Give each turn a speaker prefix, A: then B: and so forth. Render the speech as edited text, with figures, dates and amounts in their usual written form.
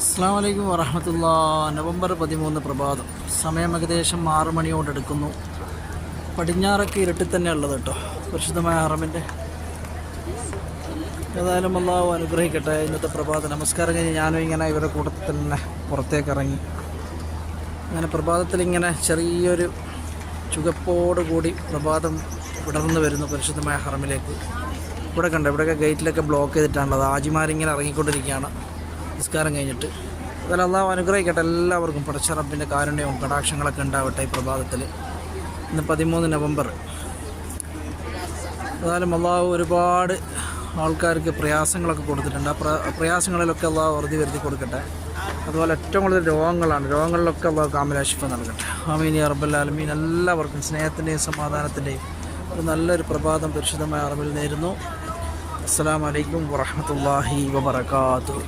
A: അസ്സലാമു അലൈക്കും വറഹ്മത്തുള്ളാഹി. നവംബർ 13 പ്രഭാതം. സമയം ഏകദേശം 6 മണിയോടടുക്കുന്നു. പടിഞ്ഞാറൊക്കെ ഇരുട്ടിൽ തന്നെ ഉള്ളത് കേട്ടോ, പരിശുദ്ധമായ ഹറമിൻ്റെ. ഏതായാലും അള്ളാഹു അനുഗ്രഹിക്കട്ടെ. ഇന്നത്തെ പ്രഭാത നമസ്കാരം കഴിഞ്ഞ് ഞാനും ഇങ്ങനെ ഇവരുടെ കൂട്ടത്തിൽ തന്നെ പുറത്തേക്ക് ഇറങ്ങി. അങ്ങനെ പ്രഭാതത്തിൽ ഇങ്ങനെ ചെറിയൊരു ചുവപ്പോടുകൂടി പ്രഭാതം വിടർന്നു വരുന്നു പരിശുദ്ധമായ ഹറമിലേക്ക്. ഇവിടെ കണ്ട ഇവിടെയൊക്കെ ഗേറ്റിലൊക്കെ ബ്ലോക്ക് ചെയ്തിട്ടാണുള്ളത്. ആജിമാരിങ്ങനെ ഇറങ്ങിക്കൊണ്ടിരിക്കുകയാണ് നിസ്കാരം കഴിഞ്ഞിട്ട്. അതെല്ലാം അള്ളാഹു അനുഗ്രഹിക്കട്ടെ. എല്ലാവർക്കും പടച്ച റബ്ബിൻ്റെ കാരുണ്യവും കടാക്ഷങ്ങളൊക്കെ ഉണ്ടാവട്ടെ ഈ പ്രഭാതത്തിൽ. ഇന്ന് 13 നവംബർ. ഏതായാലും അള്ളാഹു ഒരുപാട് ആൾക്കാർക്ക് പ്രയാസങ്ങളൊക്കെ കൊടുത്തിട്ടുണ്ട്. ആ പ്രയാസങ്ങളിലൊക്കെ അള്ളാഹു അറുതി വരുത്തി കൊടുക്കട്ടെ. അതുപോലെ ഏറ്റവും കൂടുതൽ രോഗങ്ങളിലൊക്കെ അള്ളാഹു കാമിലാശിഫ നൽകട്ടെ. ആമീൻ യാ റബ്ബൽ ആലമീൻ. എല്ലാവർക്കും സ്നേഹത്തിൻ്റെയും സമാധാനത്തിൻ്റെയും ഒരു നല്ലൊരു പ്രഭാതം പരിശുദ്ധമായ ഹറമിൽ നേരുന്നു. അസ്സലാമു അലൈക്കും വറഹ്മത്തുള്ളാഹി വബറകാതുഹു.